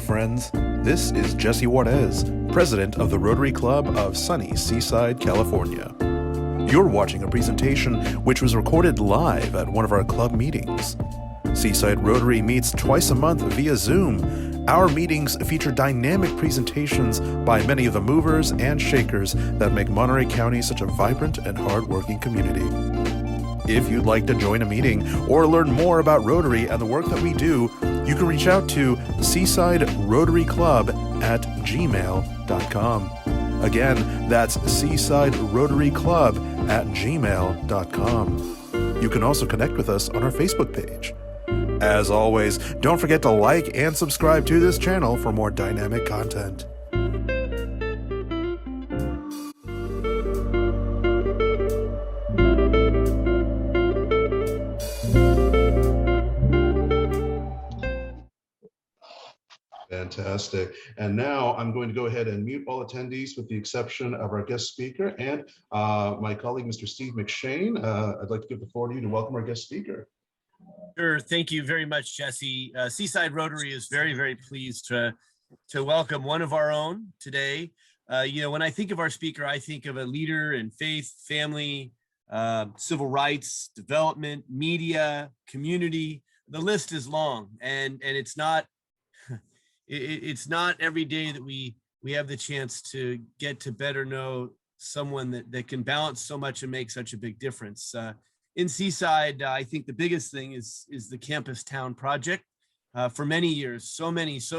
friends. This is Jesse Juarez, president of the Rotary Club of sunny Seaside, California. You're watching a presentation which was recorded live at one of our club meetings. Seaside Rotary meets twice a month via Zoom. Our meetings feature dynamic presentations by many of the movers and shakers that make Monterey County such a vibrant and hardworking community. If you'd like to join a meeting or learn more about Rotary and the work that we do, you can reach out to Seaside Rotary Club at gmail.com. Again, that's Seaside Rotary Club at gmail.com. You can also connect with us on our Facebook page. As always, don't forget to like and subscribe to this channel for more dynamic content. Fantastic. And now I'm going to go ahead and mute all attendees with the exception of our guest speaker and my colleague, Mr. Steve McShane. I'd like to give the floor to you to welcome our guest speaker. Sure. Thank you very much, Jesse. Seaside Rotary is very, very pleased to welcome one of our own today. When I think of our speaker, I think of a leader in faith, family, civil rights, development, media, community. The list is long, and it's not every day that we have the chance to get to better know someone that can balance so much and make such a big difference. In Seaside, I think the biggest thing is the Campus Town Project. For many years, so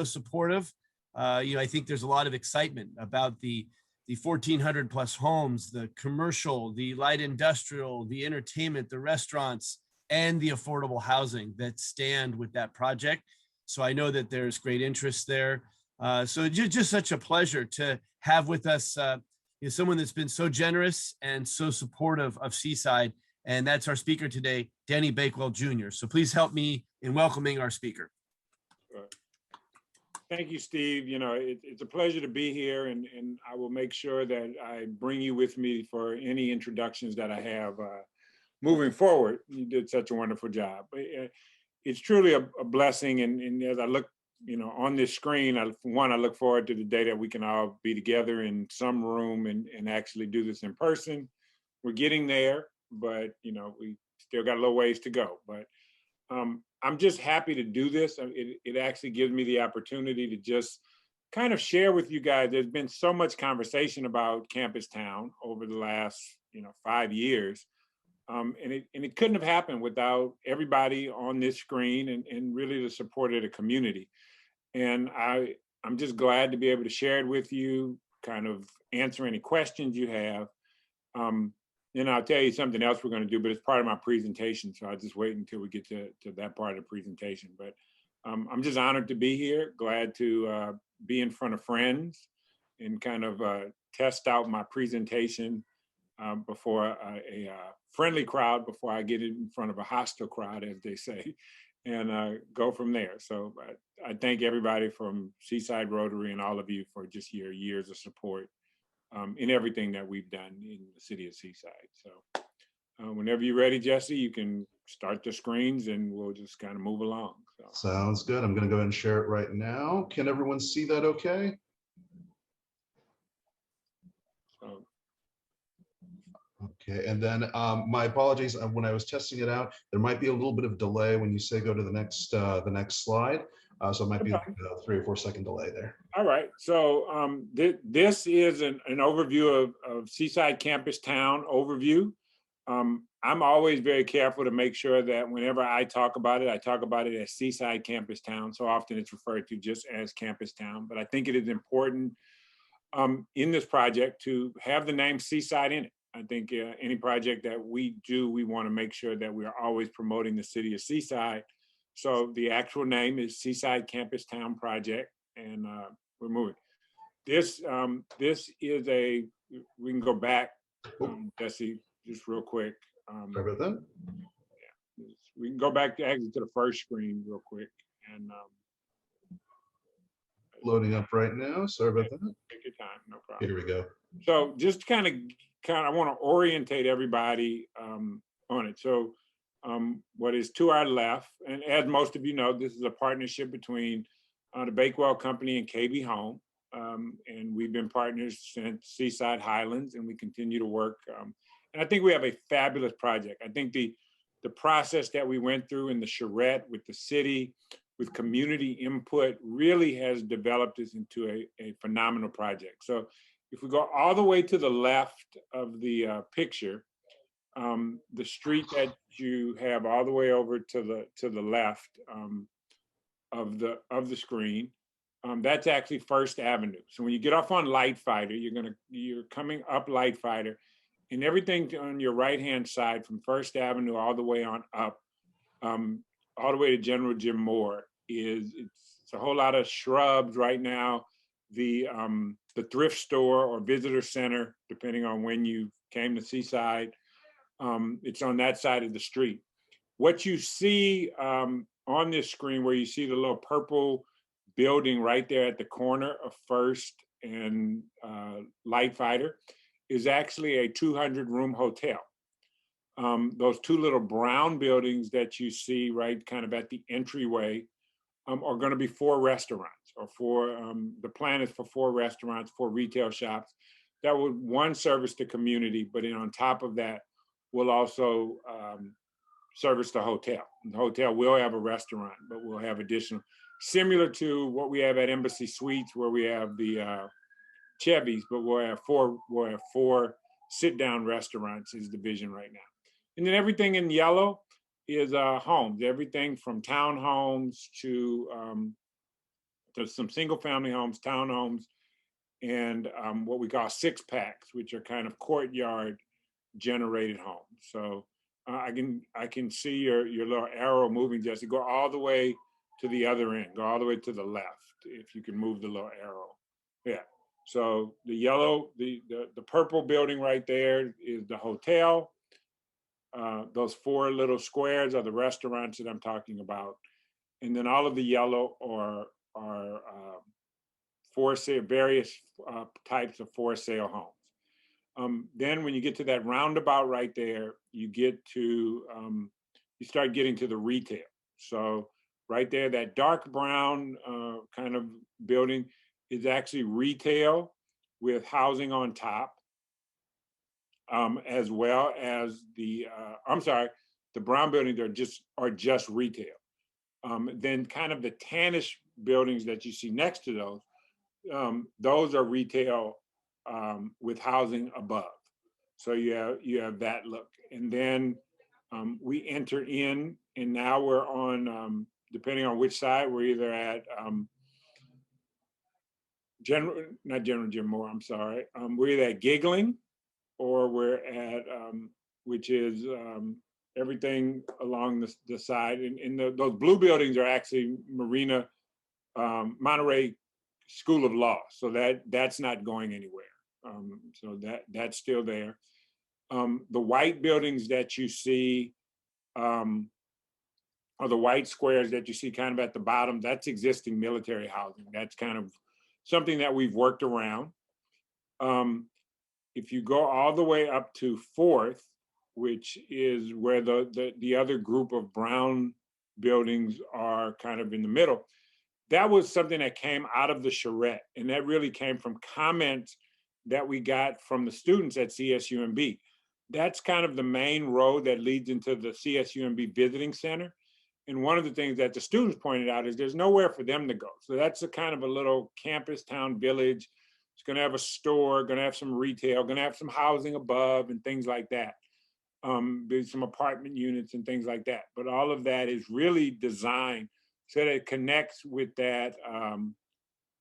supportive. I think there's a lot of excitement about the 1,400 plus homes, the commercial, the light industrial, the entertainment, the restaurants, and the affordable housing that stand with that project. So I know that there's great interest there. So just such a pleasure to have with us someone that's been so generous and so supportive of Seaside. And that's our speaker today, Danny Bakewell Jr. So please help me in welcoming our speaker. Thank you, Steve. It's a pleasure to be here, and I will make sure that I bring you with me for any introductions that I have moving forward. You did such a wonderful job. It's truly a blessing, and as I look, on this screen, I look forward to the day that we can all be together in some room and actually do this in person. We're getting there, but we still got a little ways to go. But I'm just happy to do this. It actually gives me the opportunity to just kind of share with you guys. There's been so much conversation about Campus Town over the last 5 years. And it couldn't have happened without everybody on this screen and really the support of the community. And I'm just glad to be able to share it with you, kind of answer any questions you have. And I'll tell you something else we're going to do, but it's part of my presentation. So I'll just wait until we get to that part of the presentation. But I'm just honored to be here, glad to be in front of friends and kind of test out my presentation before a friendly crowd, before I get in front of a hostile crowd, as they say, and go from there. So I thank everybody from Seaside Rotary and all of you for just your years of support in everything that we've done in the city of Seaside. So whenever you're ready, Jesse, you can start the screens and we'll just kind of move along. So. Sounds good. I'm going to go ahead and share it right now. Can everyone see that okay? Okay, and then my apologies. When I was testing it out, there might be a little bit of delay when you say go to the next slide. So it might be like a 3 or 4 second delay there. All right. So this is an overview of Seaside Campus Town overview. I'm always very careful to make sure that whenever I talk about it as Seaside Campus Town. So often it's referred to just as Campus Town, but I think it is important in this project to have the name Seaside in it. I think any project that we do, we want to make sure that we are always promoting the city of Seaside. So the actual name is Seaside Campus Town Project, and we're moving. This is we can go back, Jesse, just real quick. Sorry about that. Yeah, we can go back to the first screen real quick. And loading up right now. Sorry about that. Take your time, no problem. Here we go. So just kind of I want to orientate everybody on it. So what is to our left, and as most of you know, this is a partnership between the Bakewell Company and KB Home. And we've been partners since Seaside Highlands, and we continue to work. And I think we have a fabulous project. I think the process that we went through in the charrette with the city, with community input, really has developed this into a phenomenal project. So if we go all the way to the left of the picture, the street that you have all the way over to the left of the screen, that's actually First Avenue. So when you get off on Lightfighter, you're coming up Lightfighter, and everything on your right-hand side from First Avenue all the way on up, all the way to General Jim Moore, it's a whole lot of shrubs right now. The thrift store or visitor center, depending on when you came to Seaside, it's on that side of the street. What you see on this screen, where you see the little purple building right there at the corner of First and Lightfighter, is actually a 200-room hotel. Those two little brown buildings that you see right kind of at the entryway are going to be 4 restaurants, or the plan is for 4 restaurants, 4 retail shops that would, one, service the community, but then on top of that will also service the hotel. The hotel will have a restaurant, but we'll have additional, similar to what we have at Embassy Suites, where we have the Chevys, but we'll have 4 sit-down restaurants is the vision right now. And then everything in yellow is homes, everything from townhomes to some single-family homes, townhomes, and what we call 6-packs, which are kind of courtyard-generated homes. So I can see your little arrow moving, Jesse. Go all the way to the other end. Go all the way to the left, if you can move the little arrow. Yeah. So the yellow, the purple building right there is the hotel. Those 4 little squares are the restaurants that I'm talking about. And then all of the yellow are for sale, various types of for sale homes. Then when you get to that roundabout right there, you start getting to the retail. So right there, that dark brown kind of building is actually retail with housing on top, as well as the brown buildings are just retail. Then kind of the tannish buildings that you see next to those are retail with housing above. So you have that look. And then we enter in, and now we're on, depending on which side, we're either at not General Jim Moore, I'm sorry. We're either at Giggling, or we're at, which is everything along the side. And those blue buildings are actually Monterey School of Law. So that's not going anywhere. So that's still there. The white buildings that you see, or the white squares that you see kind of at the bottom, that's existing military housing. That's kind of something that we've worked around. If you go all the way up to 4th, which is where the other group of brown buildings are kind of in the middle, that was something that came out of the charrette. And that really came from comments that we got from the students at CSUMB. That's kind of the main road that leads into the CSUMB Visiting Center. And one of the things that the students pointed out is there's nowhere for them to go. So that's a kind of a little campus town village. It's going to have a store, going to have some retail, going to have some housing above and things like that. There's some apartment units and things like that. But all of that is really designed so that it connects with that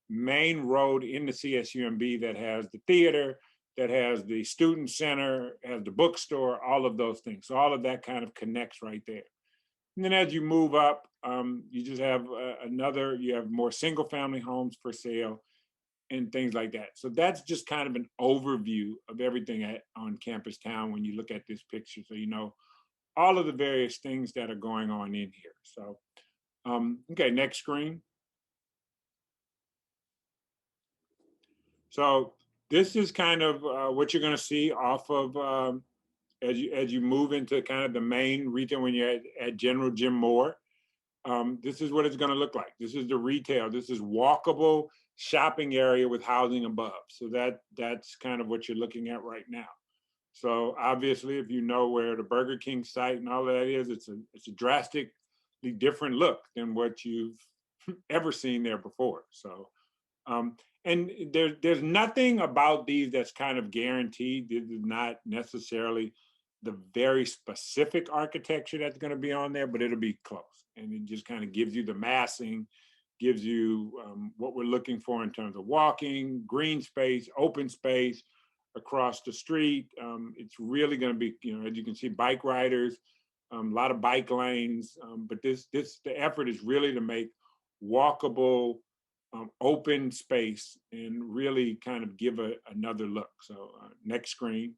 main road in the CSUMB that has the theater, that has the student center, has the bookstore, all of those things. So all of that kind of connects right there. And then as you move up, you just have you have more single family homes for sale and things like that. So that's just kind of an overview of everything on Campus Town when you look at this picture. So you know all of the various things that are going on in here. So, okay, next screen. So this is kind of what you're gonna see off of as you move into kind of the main retail when you're at General Jim Moore. this is what it's going to look like. This is the retail. This is walkable shopping area with housing above. So that's kind of what you're looking at right now. So obviously, if you know where the Burger King site and all that is, it's a drastically different look than what you've ever seen there before. So, and there's nothing about these that's kind of guaranteed. This is not necessarily the very specific architecture that's going to be on there, but it'll be close. And it just kind of gives you the massing, gives you what we're looking for in terms of walking, green space, open space across the street. It's really going to be, as you can see, bike riders, a lot of bike lanes. But the effort is really to make walkable, open space and really kind of give another look. So next screen.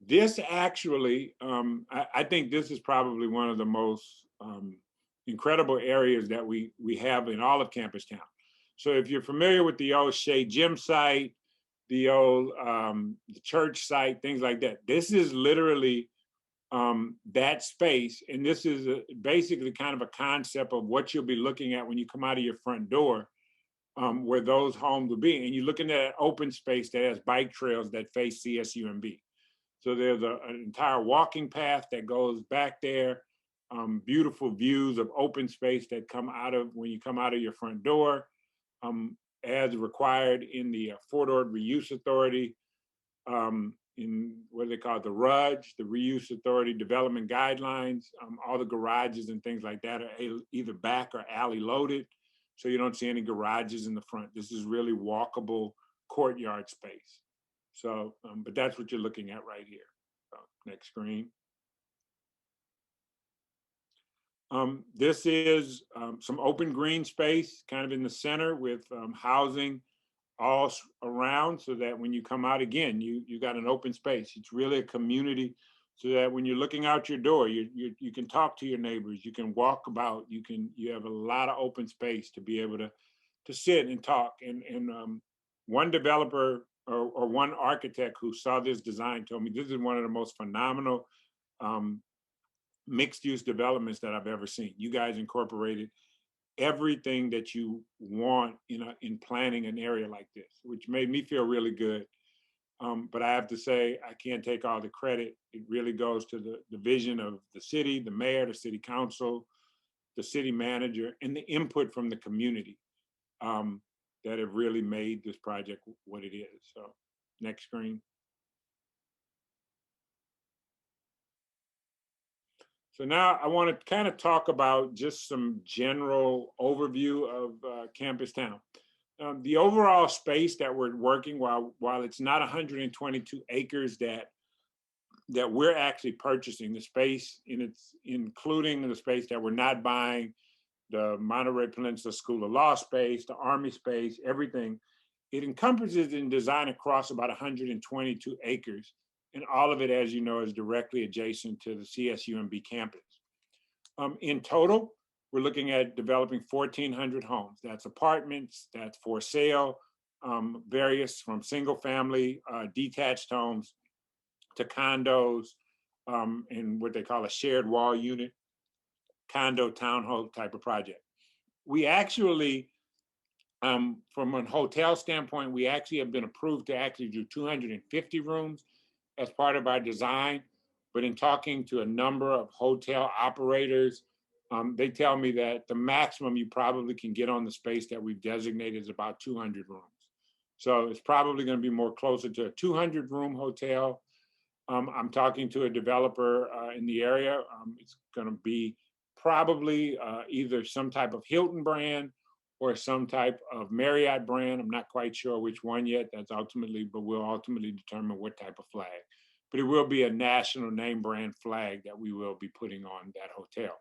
This actually, I think this is probably one of the most incredible areas that we have in all of Campus Town. So if you're familiar with the old Shea Gym site, the old the church site, things like that, this is literally that space. And this is basically kind of a concept of what you'll be looking at when you come out of your front door, where those homes will be. And you're looking at an open space that has bike trails that face CSUMB. So there's an entire walking path that goes back there, beautiful views of open space that come out of when you come out of your front door, as required in the Fort Ord Reuse Authority, in what they call the RUDG, the Reuse Authority Development Guidelines. All the garages and things like that are either back or alley loaded, so you don't see any garages in the front. This is really walkable courtyard space. So, but that's what you're looking at right here. So, next screen. This is some open green space kind of in the center with housing all around, so that when you come out again, you got an open space. It's really a community, so that when you're looking out your door, you can talk to your neighbors, you can walk about, you have a lot of open space to be able to sit and talk. And one developer or one architect who saw this design told me this is one of the most phenomenal mixed-use developments that I've ever seen. You guys incorporated everything that you want in planning an area like this, which made me feel really good. But I have to say, I can't take all the credit. It really goes to the vision of the city, the mayor, the city council, the city manager, and the input from the community that have really made this project what it is. So next screen. So now I want to kind of talk about just some general overview of Campus Town. The overall space that we're working, while it's not 122 acres that we're actually purchasing, the space, and it's including the space that we're not buying, the Monterey Peninsula School of Law space, the Army space, everything. It encompasses in design across about 122 acres. And all of it, as you know, is directly adjacent to the CSUMB campus. In total, we're looking at developing 1,400 homes. That's apartments, that's for sale, various from single family, detached homes to condos, and what they call a shared wall unit, condo townhome type of project. We actually, from a hotel standpoint, we actually have been approved to actually do 250 rooms as part of our design. But in talking to a number of hotel operators, they tell me that the maximum you probably can get on the space that we've designated is about 200 rooms. So it's probably going to be more closer to a 200 room hotel. I'm talking to a developer in the area. It's going to be probably either some type of Hilton brand or some type of Marriott brand. I'm not quite sure which one yet. But we'll ultimately determine what type of flag. But it will be a national name brand flag that we will be putting on that hotel.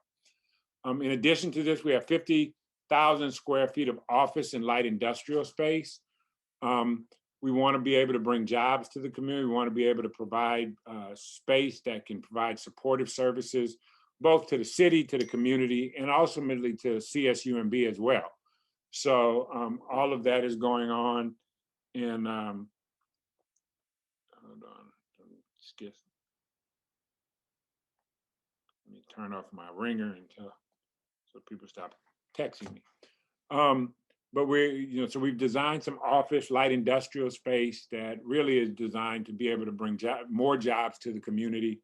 In addition to this, we have 50,000 square feet of office and light industrial space. We want to be able to bring jobs to the community. We want to be able to provide space that can provide supportive services, both to the city, to the community, and ultimately to CSUMB as well. So all of that is going on. And hold on, turn off my ringer until so people stop texting me. But so we've designed some office light industrial space that really is designed to be able to bring more jobs to the community,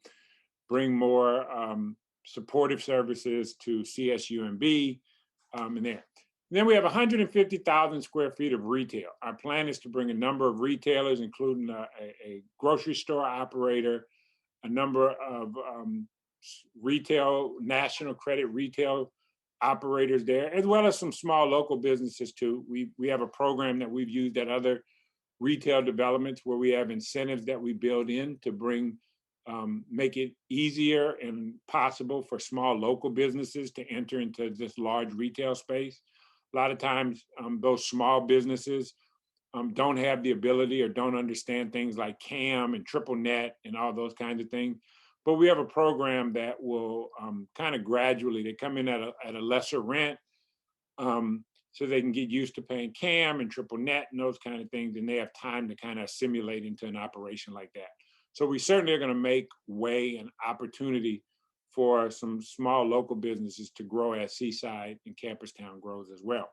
bring more supportive services to CSUMB and there. And then we have 150,000 square feet of retail. Our plan is to bring a number of retailers, including a grocery store operator, a number of retail, national credit retail operators there, as well as some small local businesses too. We have a program that we've used at other retail developments where we have incentives that we build in to bring, make it easier and possible for small local businesses to enter into this large retail space. A lot of times those small businesses don't have the ability or don't understand things like CAM and triple net and all those kinds of things. But we have a program that will kind of gradually, they come in at a lesser rent so they can get used to paying CAM and triple net and those kind of things, and they have time to kind of assimilate into an operation like that. So we certainly are going to make way and opportunity for some small local businesses to grow as Seaside and Campus Town grows as well.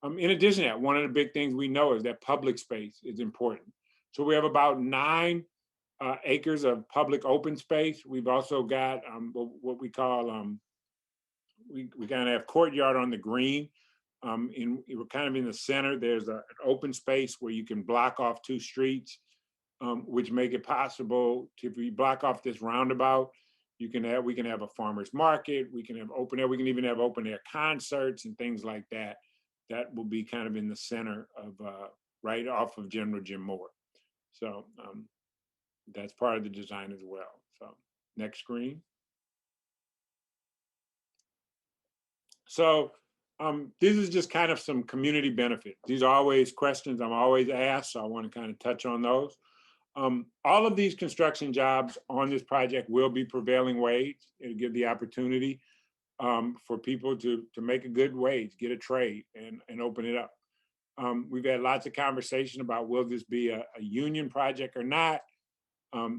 In addition to that, one of the big things we know is that public space is important. So we have about 9 acres of public open space. We've also got what we call, we kind of have courtyard on the green. We're kind of in the center. There's an open space where you can block off 2 streets, which make it possible to, if we block off this roundabout, we can have a farmer's market, we can have open air, we can even have open air concerts and things like that. That will be kind of in the center of right off of General Jim Moore. So that's part of the design as well. So next screen. So this is just kind of some community benefits. These are always questions I'm always asked, so I want to kind of touch on those. All of these construction jobs on this project will be prevailing wage. It'll give the opportunity for people to make a good wage, get a trade, and open it up. We've had lots of conversation about will this be a union project or not.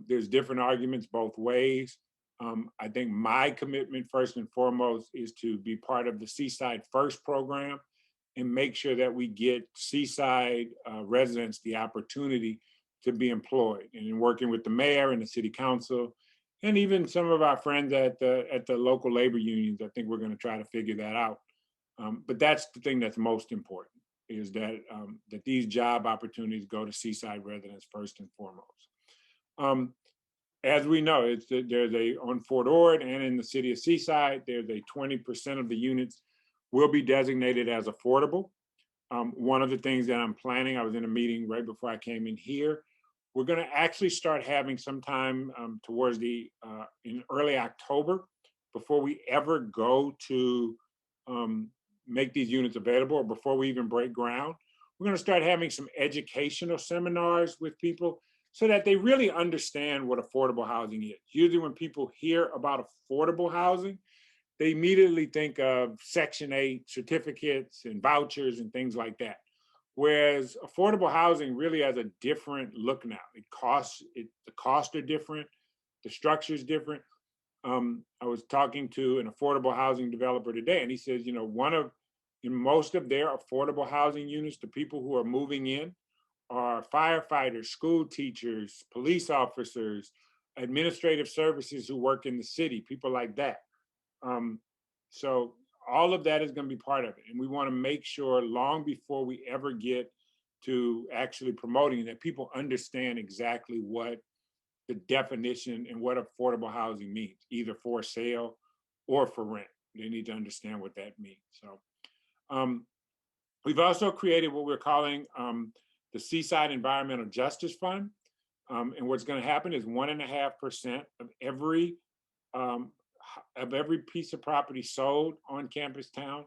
There's different arguments both ways. I think my commitment first and foremost is to be part of the Seaside First program and make sure that we get Seaside residents the opportunity to be employed, and in working with the mayor and the city council, and even some of our friends at the local labor unions. I think we're going to try to figure that out. But that's the thing that's most important, is that that these job opportunities go to Seaside residents first and foremost. As we know, on Fort Ord and in the city of Seaside, there's a 20% of the units will be designated as affordable. One of the things that I'm planning, I was in a meeting right before I came in here, we're going to actually start having sometime towards in early October, before we ever go to make these units available, or before we even break ground. We're going to start having some educational seminars with people so that they really understand what affordable housing is. Usually when people hear about affordable housing, they immediately think of Section 8 certificates and vouchers and things like that. Whereas affordable housing really has a different look now. The costs are different, the structure is different. I was talking to an affordable housing developer today, and he says, you know, in most of their affordable housing units, the people who are moving in are firefighters, school teachers, police officers, administrative services who work in the city, people like that. So all of that is going to be part of it. And we want to make sure long before we ever get to actually promoting that people understand exactly what the definition and what affordable housing means, either for sale or for rent. They need to understand what that means. So we've also created what we're calling the Seaside Environmental Justice Fund. And what's going to happen is 1.5% of every piece of property sold on Campus Town,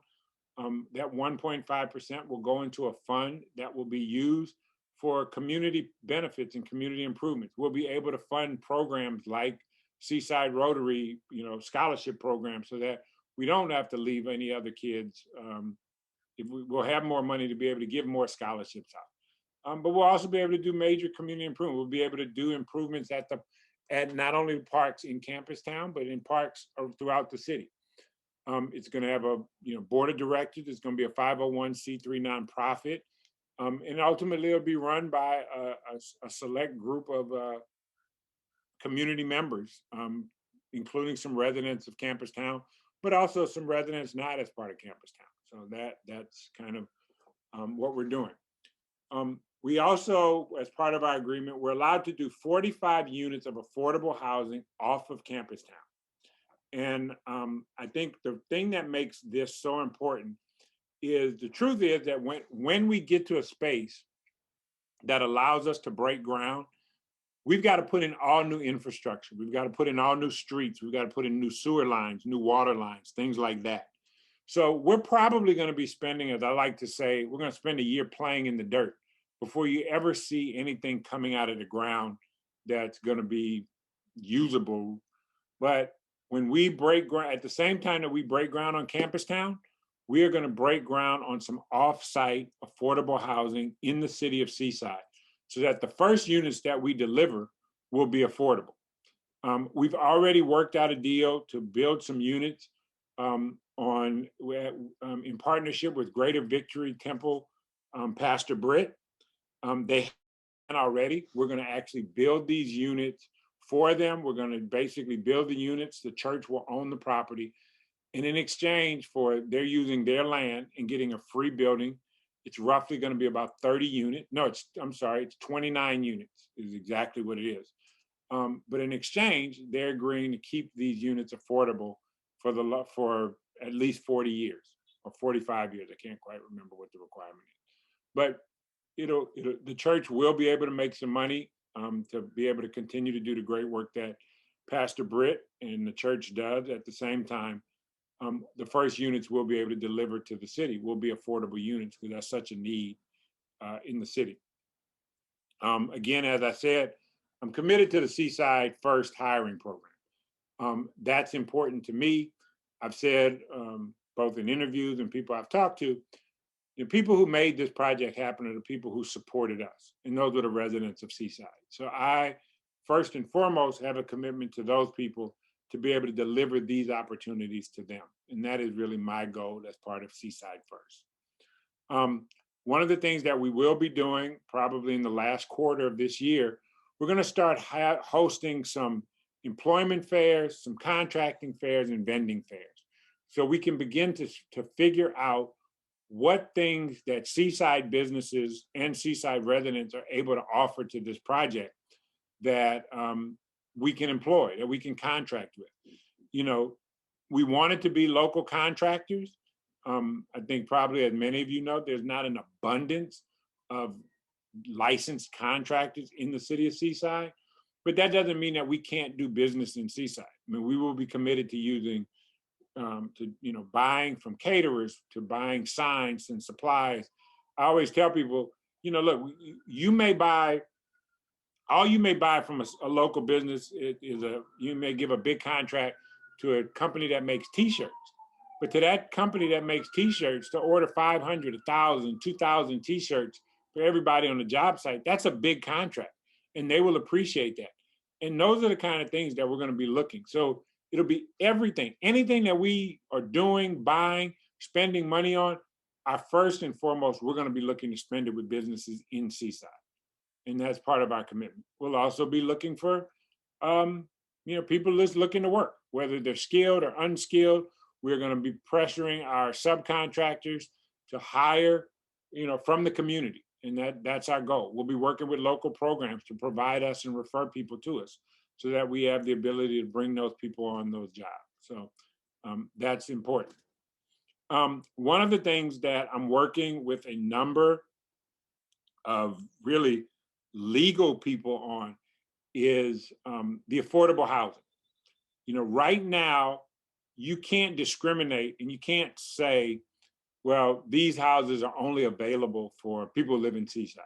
that 1.5% will go into a fund that will be used for community benefits and community improvements. We'll be able to fund programs like Seaside Rotary, scholarship programs, so that we don't have to leave any other kids. We'll have more money to be able to give more scholarships out. But we'll also be able to do major community improvement. We'll be able to do improvements at not only parks in Campus Town, but in parks throughout the city. It's going to have a board of directors. It's going to be a 501c3 nonprofit, and ultimately it'll be run by a select group of community members, including some residents of Campus Town, but also some residents not as part of Campus Town. So that's kind of what we're doing. We also, as part of our agreement, we're allowed to do 45 units of affordable housing off of Campus Town. And I think the thing that makes this so important is the truth is that when we get to a space that allows us to break ground, we've got to put in all new infrastructure. We've got to put in all new streets. We've got to put in new sewer lines, new water lines, things like that. So we're probably going to be spending, as I like to say, we're going to spend a year playing in the dirt before you ever see anything coming out of the ground that's going to be usable. But when we break ground, at the same time that we break ground on Campus Town, we are going to break ground on some off-site affordable housing in the city of Seaside, so that the first units that we deliver will be affordable. We've already worked out a deal to build some units in partnership with Greater Victory Temple Pastor Britt. They already, we're going to actually build these units for them. We're going to basically build the units. The church will own the property. And in exchange for they're using their land and getting a free building, it's roughly going to be about 30 units. No, it's 29 units is exactly what it is. But in exchange, they're agreeing to keep these units affordable for at least 40 years or 45 years. I can't quite remember what the requirement is. But the church will be able to make some money to be able to continue to do the great work that Pastor Britt and the church does. At the same time, the first units we'll be able to deliver to the city will be affordable units because that's such a need in the city. Again, as I said, I'm committed to the Seaside First hiring program. That's important to me. I've said both in interviews and people I've talked to, the people who made this project happen are the people who supported us, and those are the residents of Seaside. So I, first and foremost, have a commitment to those people to be able to deliver these opportunities to them. And that is really my goal as part of Seaside First. One of the things that we will be doing probably in the last quarter of this year, we're going to start hosting some employment fairs, some contracting fairs, and vending fairs. So we can begin to figure out what things that Seaside businesses and Seaside residents are able to offer to this project that we can employ, that we can contract with. We want it to be local contractors. I think probably, as many of you know, there's not an abundance of licensed contractors in the city of Seaside, but that doesn't mean that we can't do business in Seaside. I mean, we will be committed to using buying from caterers to buying signs and supplies. I always tell people, look, all you may buy from a local business you may give a big contract to a company that makes t-shirts, but to that company that makes t-shirts to order 500, 1,000, 2,000 t-shirts for everybody on the job site, that's a big contract, and they will appreciate that. And those are the kind of things that we're going to be looking. So it'll be everything, anything that we are doing, buying, spending money on, first and foremost, we're going to be looking to spend it with businesses in Seaside. And that's part of our commitment. We'll also be looking for, people just looking to work, whether they're skilled or unskilled. We're going to be pressuring our subcontractors to hire, from the community. And that's our goal. We'll be working with local programs to provide us and refer people to us so that we have the ability to bring those people on those jobs. So that's important. One of the things that I'm working with a number of really legal people on is the affordable housing. Right now, you can't discriminate and you can't say, well, these houses are only available for people who live in Seaside.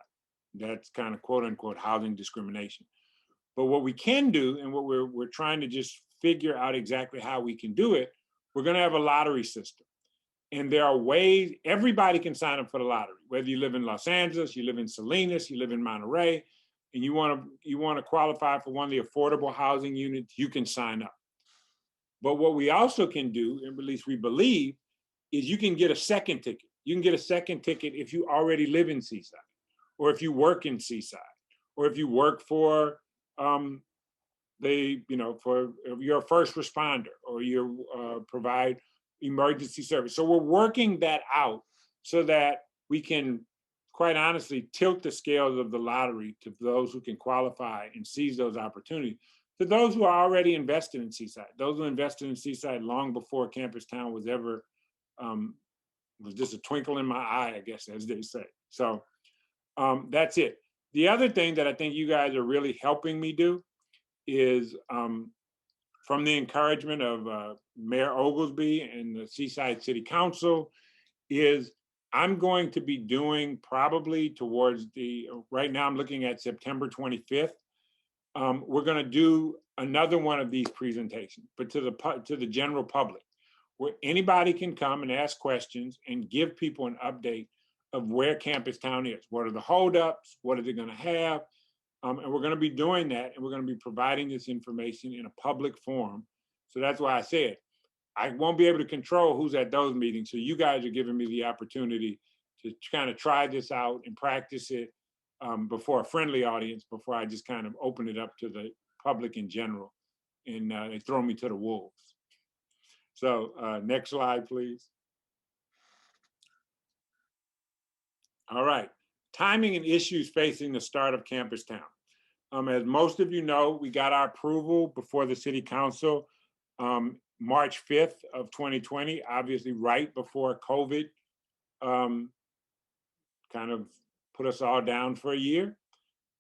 That's kind of quote unquote housing discrimination. But what we can do, and what we're trying to just figure out exactly how we can do it, we're going to have a lottery system. And there are ways, everybody can sign up for the lottery, whether you live in Los Angeles, you live in Salinas, you live in Monterey, and you want to qualify for one of the affordable housing units, you can sign up. But what we also can do, and at least we believe, is you can get a second ticket. You can get a second ticket if you already live in Seaside, or if you work in Seaside, or if you work for for you're a first responder, or you provide emergency service. So we're working that out so that we can, quite honestly, tilt the scales of the lottery to those who can qualify and seize those opportunities. To those who are already invested in Seaside, those who invested in Seaside long before Campus Town was ever, was just a twinkle in my eye, I guess, as they say. So that's it. The other thing that I think you guys are really helping me do is, from the encouragement of Mayor Oglesby and the Seaside City Council, is I'm going to be doing probably towards right now I'm looking at September 25th. We're going to do another one of these presentations, but to the general public, where anybody can come and ask questions and give people an update of where Campus Town is. What are the holdups? What are they going to have? And we're going to be doing that, and we're going to be providing this information in a public forum. So that's why I said I won't be able to control who's at those meetings. So you guys are giving me the opportunity to kind of try this out and practice it before a friendly audience, before I just kind of open it up to the public in general, and they throw me to the wolves. So next slide, please. All right, timing and issues facing the start of Campus Town. As most of you know, we got our approval before the City Council March 5th of 2020, obviously right before COVID kind of put us all down for a year.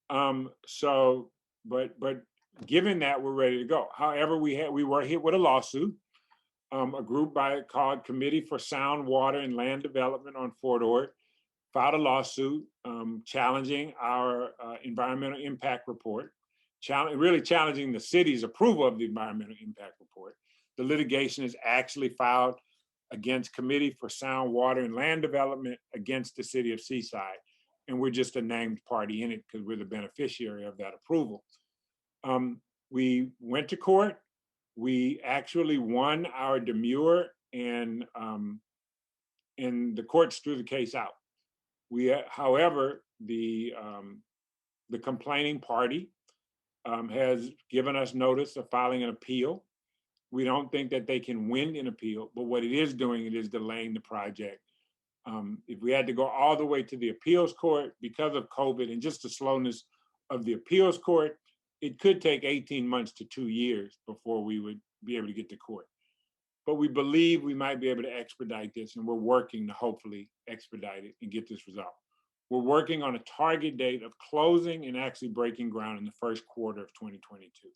But given that, we're ready to go. However, we were hit with a lawsuit. A group called Committee for Sound Water and Land Development on Fort Ord filed a lawsuit challenging our environmental impact report, really challenging the city's approval of the environmental impact report. The litigation is actually filed against Committee for Sound Water and Land Development against the city of Seaside. And we're just a named party in it because we're the beneficiary of that approval. We went to court. We actually won our demurrer, and the courts threw the case out. However, the complaining party has given us notice of filing an appeal. We don't think that they can win an appeal, but what it is doing, it is delaying the project. If we had to go all the way to the appeals court because of COVID and just the slowness of the appeals court, it could take 18 months to 2 years before we would be able to get to court. But we believe we might be able to expedite this, and we're working to hopefully expedite it and get this resolved. We're working on a target date of closing and actually breaking ground in the first quarter of 2022.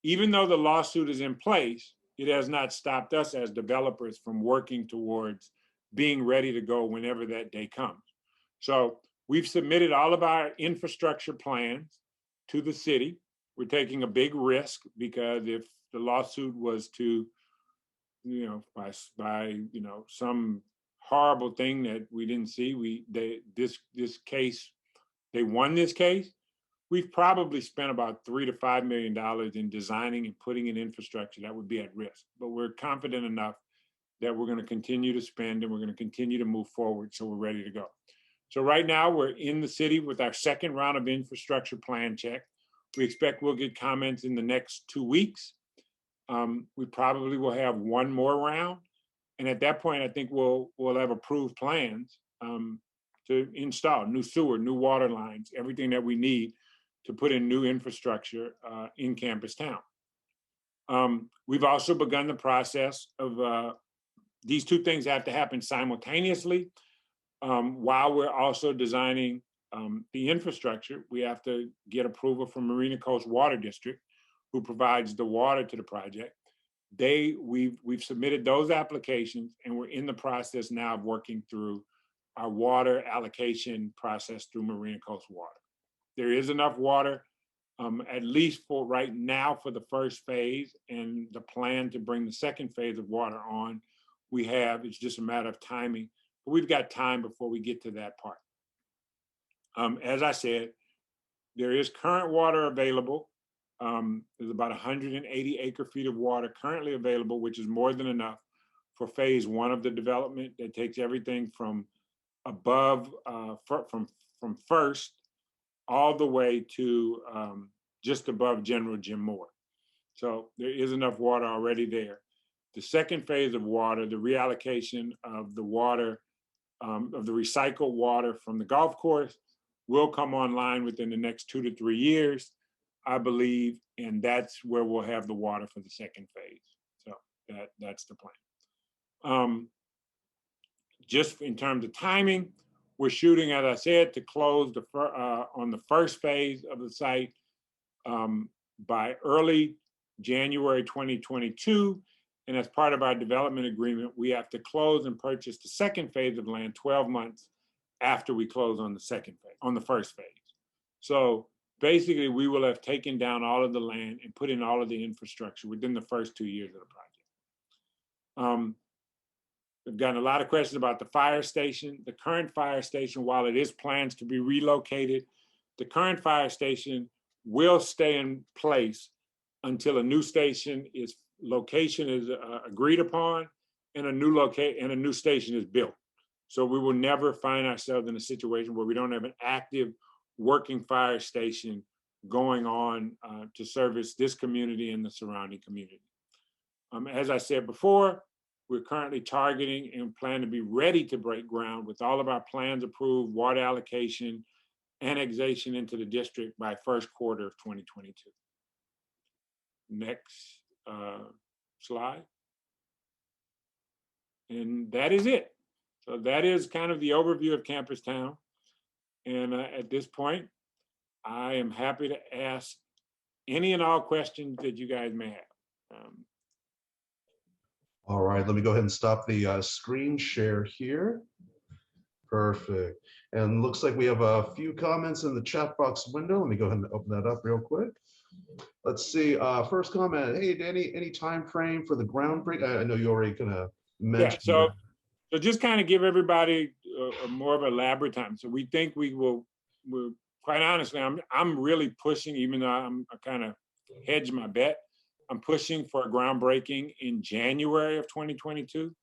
Even though the lawsuit is in place, it has not stopped us as developers from working towards being ready to go whenever that day comes. So we've submitted all of our infrastructure plans to the city. We're taking a big risk because if the lawsuit was to, by some horrible thing that we didn't see, this case, they won this case. We've probably spent about $3 to $5 million in designing and putting in infrastructure that would be at risk. But we're confident enough that we're going to continue to spend and we're going to continue to move forward, so we're ready to go. So right now we're in the city with our second round of infrastructure plan check. We expect we'll get comments in the next 2 weeks. We probably will have one more round. And at that point, I think we'll have approved plans to install new sewer, new water lines, everything that we need to put in new infrastructure in Campus Town. We've also begun the process of these two things have to happen simultaneously. While we're also designing the infrastructure, we have to get approval from Marina Coast Water District, who provides the water to the project. We've submitted those applications, and we're in the process now of working through our water allocation process through Marina Coast Water. There is enough water, at least for right now for the first phase, and the plan to bring the second phase of water on, we have. It's just a matter of timing, but we've got time before we get to that part. As I said, there is current water available. There's about 180 acre-feet of water currently available, which is more than enough for phase one of the development that takes everything from above, from First all the way to just above General Jim Moore. So there is enough water already there. The second phase of water, the reallocation of the water, of the recycled water from the golf course, will come online within the next 2 to 3 years, I believe, and that's where we'll have the water for the second phase. So that's the plan. Just in terms of timing, we're shooting, as I said, to close on the first phase of the site by early January 2022. And as part of our development agreement, we have to close and purchase the second phase of land 12 months after we close on the second phase, on the first phase. So basically, we will have taken down all of the land and put in all of the infrastructure within the first 2 years of the project. We've gotten a lot of questions about the fire station. The current fire station, while it is plans to be relocated, the current fire station will stay in place until a new location is agreed upon and a new station is built. So we will never find ourselves in a situation where we don't have an active working fire station going on to service this community and the surrounding community. As I said before, we're currently targeting and plan to be ready to break ground with all of our plans approved, water allocation, annexation into the district by first quarter of 2022. Next slide. And that is it. So that is kind of the overview of Campus Town. And at this point, I am happy to ask any and all questions that you guys may have. All right, let me go ahead and stop the screen share here. Perfect. And looks like we have a few comments in the chat box window. Let me go ahead and open that up real quick. Let's see. First comment. Hey, Danny, any time frame for the groundbreaking? I know you already kind of mentioned. Yeah, so just kind of give everybody a more of an elaborate time. So we think we're quite honestly, I'm really pushing, even though I kind of hedge my bet. I'm pushing for a groundbreaking in January of 2022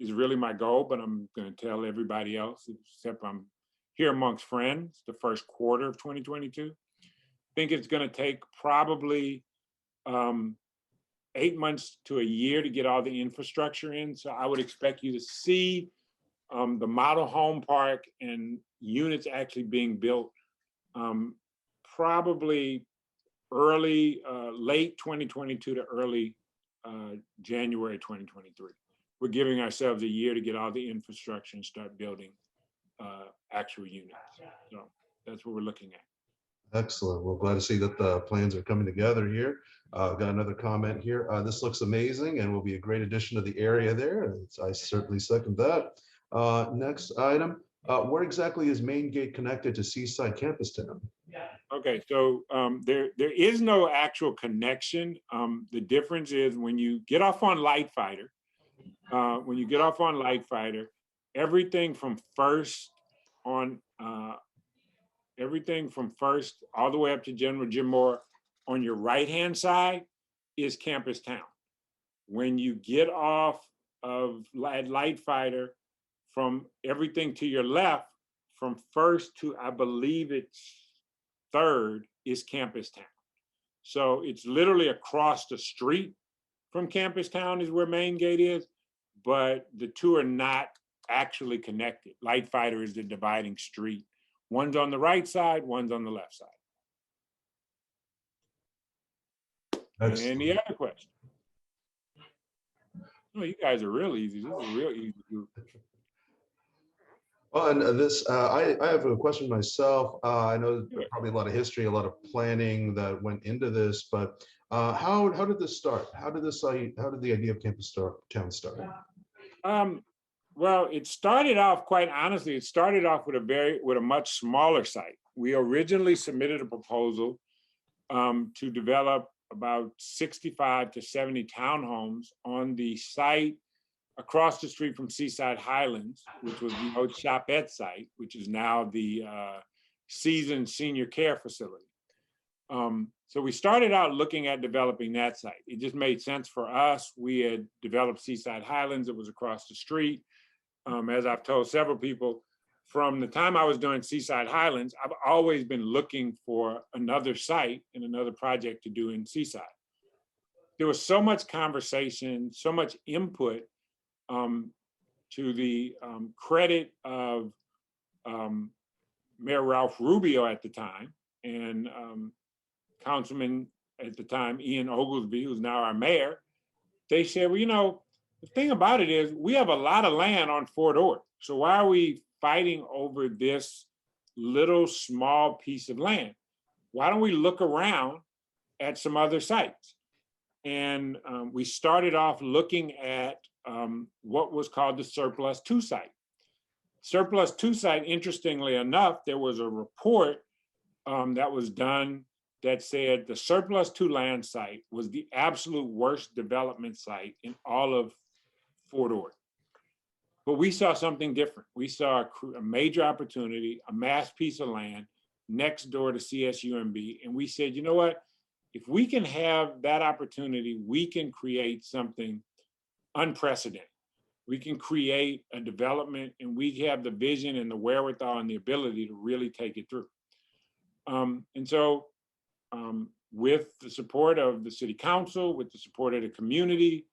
is really my goal, but I'm going to tell everybody else, except I'm here amongst friends, the first quarter of 2022. I think it's going to take probably 8 months to a year to get all the infrastructure in. So I would expect you to see the model home park and units actually being built probably late 2022 to early January 2023. We're giving ourselves a year to get all the infrastructure and start building actual units. So that's what we're looking at. Excellent. Well, glad to see that the plans are coming together here. Got another comment here. This looks amazing and will be a great addition to the area there. I certainly second that. Next item. Where exactly is Main Gate connected to Seaside Campus Town? Okay, so there is no actual connection. The difference is when you get off on Light Fighter, everything from First all the way up to General Jim Moore on your right-hand side is Campus Town. When you get off of Light Fighter, from everything to your left, from First to I believe it's Third is Campus Town. So it's literally across the street from Campus Town is where Main Gate is, but the two are not actually connected. Light Fighter is the dividing street. One's on the right side, one's on the left side. Excellent. Any other question? Oh, you guys are real easy. This is a real easy group. Well, and this, I have a question myself. I know probably a lot of history, a lot of planning that went into this, but how did this start? How did the idea of Campus Town start? Well, it started off, quite honestly, it started off with a much smaller site. We originally submitted a proposal to develop about 65 to 70 townhomes on the site across the street from Seaside Highlands, which was the old Shopette site, which is now the seasoned senior care facility. So we started out looking at developing that site. It just made sense for us. We had developed Seaside Highlands. It was across the street. As I've told several people, from the time I was doing Seaside Highlands, I've always been looking for another site and another project to do in Seaside. There was so much conversation, so much input, to the credit of Mayor Ralph Rubio at the time, and Councilman at the time, Ian Oglesby, who's now our mayor. They said, well, you know, the thing about it is we have a lot of land on Fort Ord. So why are we fighting over this little small piece of land? Why don't we look around at some other sites? And we started off looking at what was called the Surplus 2 site. Surplus 2 site, interestingly enough, there was a report that was done that said the Surplus 2 land site was the absolute worst development site in all of Fort Ord. But we saw something different. We saw a major opportunity, a mass piece of land next door to CSUMB. And we said, you know what? If we can have that opportunity, we can create something unprecedented. We can create a development, and we have the vision and the wherewithal and the ability to really take it through. And so with the support of the city council, with the support of the community,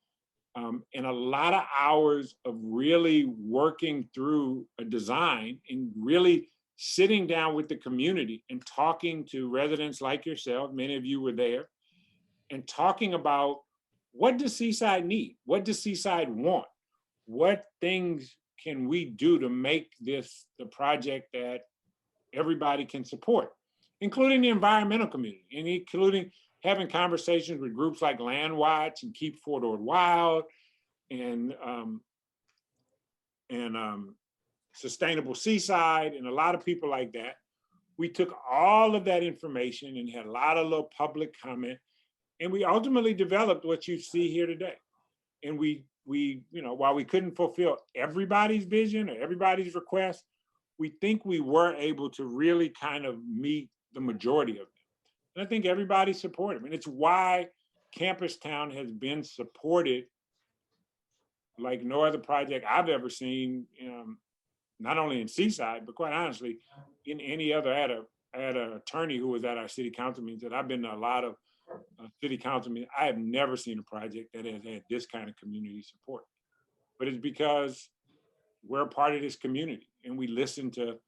and a lot of hours of really working through a design and really sitting down with the community and talking to residents like yourself, many of you were there, and talking about what does Seaside need? What does Seaside want? What things can we do to make this the project that everybody can support, including the environmental community, and including having conversations with groups like Land Watch and Keep Fort Ord Wild and Sustainable Seaside and a lot of people like that. We took all of that information and had a lot of little public comment, and we ultimately developed what you see here today. And we, you know, while we couldn't fulfill everybody's vision or everybody's request, we think we were able to really kind of meet the majority of them. And I think everybody supported them. And it's why Campus Town has been supported like no other project I've ever seen, not only in Seaside, but quite honestly, in any other. I had an attorney who was at our city council meetings, and I've been to a lot of city council meetings. I have never seen a project that has had this kind of community support. But it's because we're a part of this community, and we listen to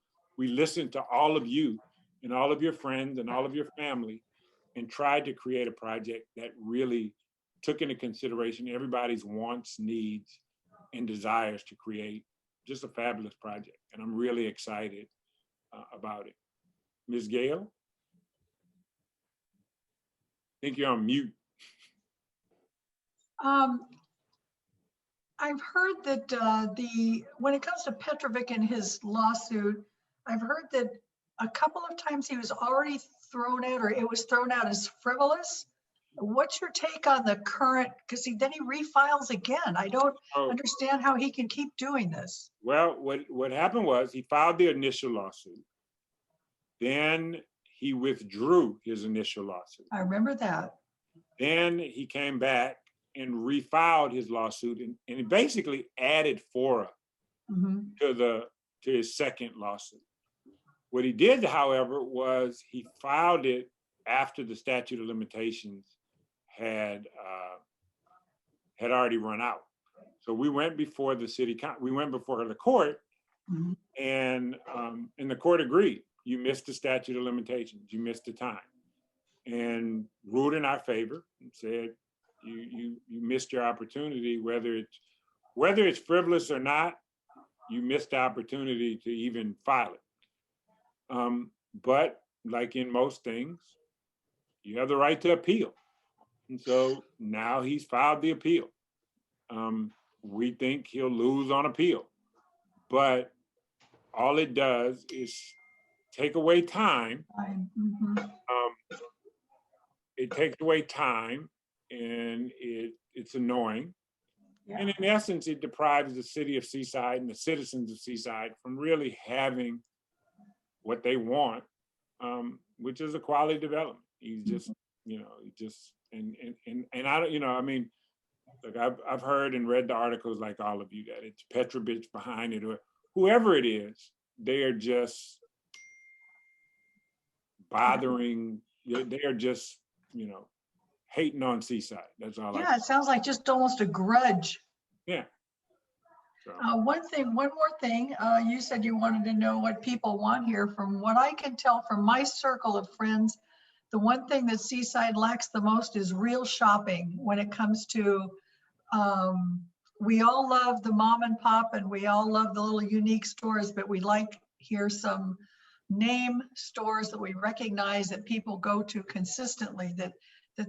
all of you and all of your friends and all of your family, and tried to create a project that really took into consideration everybody's wants, needs, and desires to create just a fabulous project. And I'm really excited about it. Ms. Gale? I think you're on mute. I've heard that when it comes to Petrovic and his lawsuit, I've heard that a couple of times he was already thrown out, or it was thrown out as frivolous. What's your take on the current, because then he refiles again. I don't understand how he can keep doing this. Well, what happened was he filed the initial lawsuit. Then he withdrew his initial lawsuit. I remember that. Then he came back and refiled his lawsuit, and he basically added fora to his second lawsuit. What he did, however, was he filed it after the statute of limitations had already run out. So we went before the the court, and the court agreed. You missed the statute of limitations. You missed the time, and ruled in our favor and said you missed your opportunity. Whether it's frivolous or not, you missed the opportunity to even file it. But like in most things, you have the right to appeal. And so now he's filed the appeal. We think he'll lose on appeal, but all it does is take away time. It takes away time, and it's annoying. Yeah. And in essence, it deprives the city of Seaside and the citizens of Seaside from really having what they want which is a quality development. He's just, and I don't, I mean, look, I've heard and read the articles like all of you that it's Petrovich behind it or whoever it is. They are just bothering. They are just, hating on Seaside. That's all. Yeah, it sounds like just almost a grudge. Yeah. So. One more thing. You said you wanted to know what people want here. From what I can tell from my circle of friends, the one thing that Seaside lacks the most is real shopping when it comes to, we all love the mom and pop and we all love the little unique stores, but we like here some name stores that we recognize that people go to consistently, that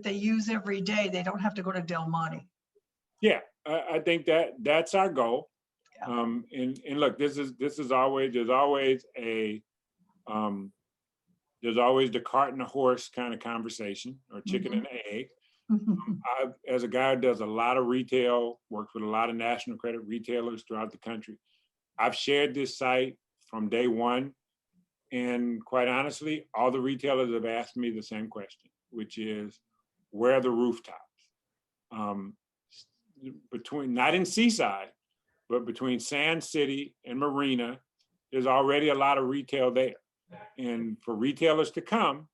they use every day. They don't have to go to Del Monte. Yeah, I think that's our goal. Yeah. And look, there's always the cart and the horse kind of conversation, or chicken and the egg. As a guy who does a lot of retail, works with a lot of national credit retailers throughout the country, I've shared this site from day one. And quite honestly, all the retailers have asked me the same question, which is, where are the rooftops? Between, not in Seaside, but between Sand City and Marina, there's already a lot of retail there. And for retailers to come,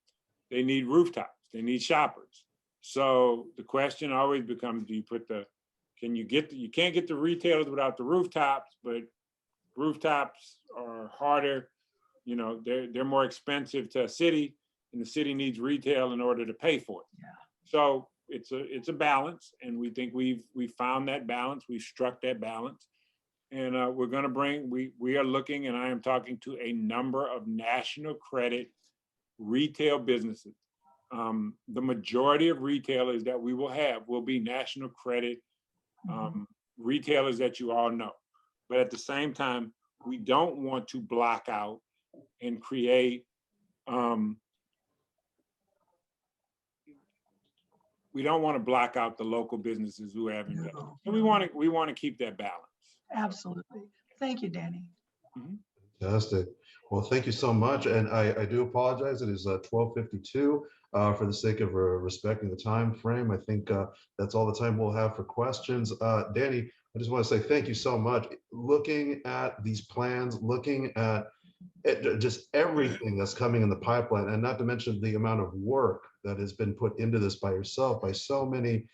they need rooftops, they need shoppers. So the question always becomes, do you put you can't get the retailers without the rooftops, but rooftops are harder. They're more expensive to a city, and the city needs retail in order to pay for it. Yeah. So it's a balance, and we think we've found that balance. We've struck that balance, and we're going to we are looking, and I am talking to a number of national credit retail businesses. The majority of retailers that we will have will be national credit retailers that you all know. But at the same time, we don't want to block out and create we don't want to block out the local businesses who have invested. So we want to keep that balance. Absolutely. Thank you, Danny. Fantastic. Well, thank you so much. And I do apologize. It is 12:52 for the sake of respecting the time frame. I think that's all the time we'll have for questions. Danny, I just want to say thank you so much. Looking at these plans, looking at just everything that's coming in the pipeline, and not to mention the amount of work that has been put into this by yourself, by so many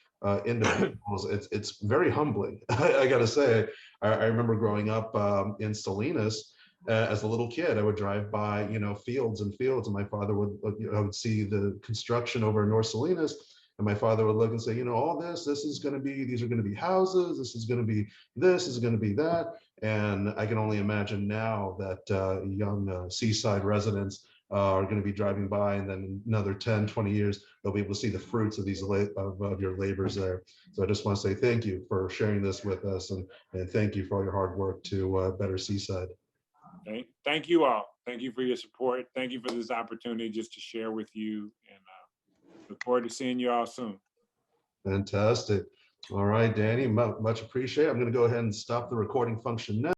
individuals, it's very humbling. I gotta say, I remember growing up in Salinas. As a little kid, I would drive by, fields and fields, and my father I would see the construction over in North Salinas, and my father would look and say, all this is going to be, these are going to be houses, this is going to be this, is going to be that. And I can only imagine now that young Seaside residents are going to be driving by, and then another 10, 20 years, they'll be able to see the fruits of these of your labors there. So I just want to say thank you for sharing this with us, and thank you for all your hard work to better Seaside. Okay. Thank you all. Thank you for your support. Thank you for this opportunity just to share with you, and look forward to seeing you all soon. Fantastic. All right, Danny, much appreciated. I'm going to go ahead and stop the recording function now.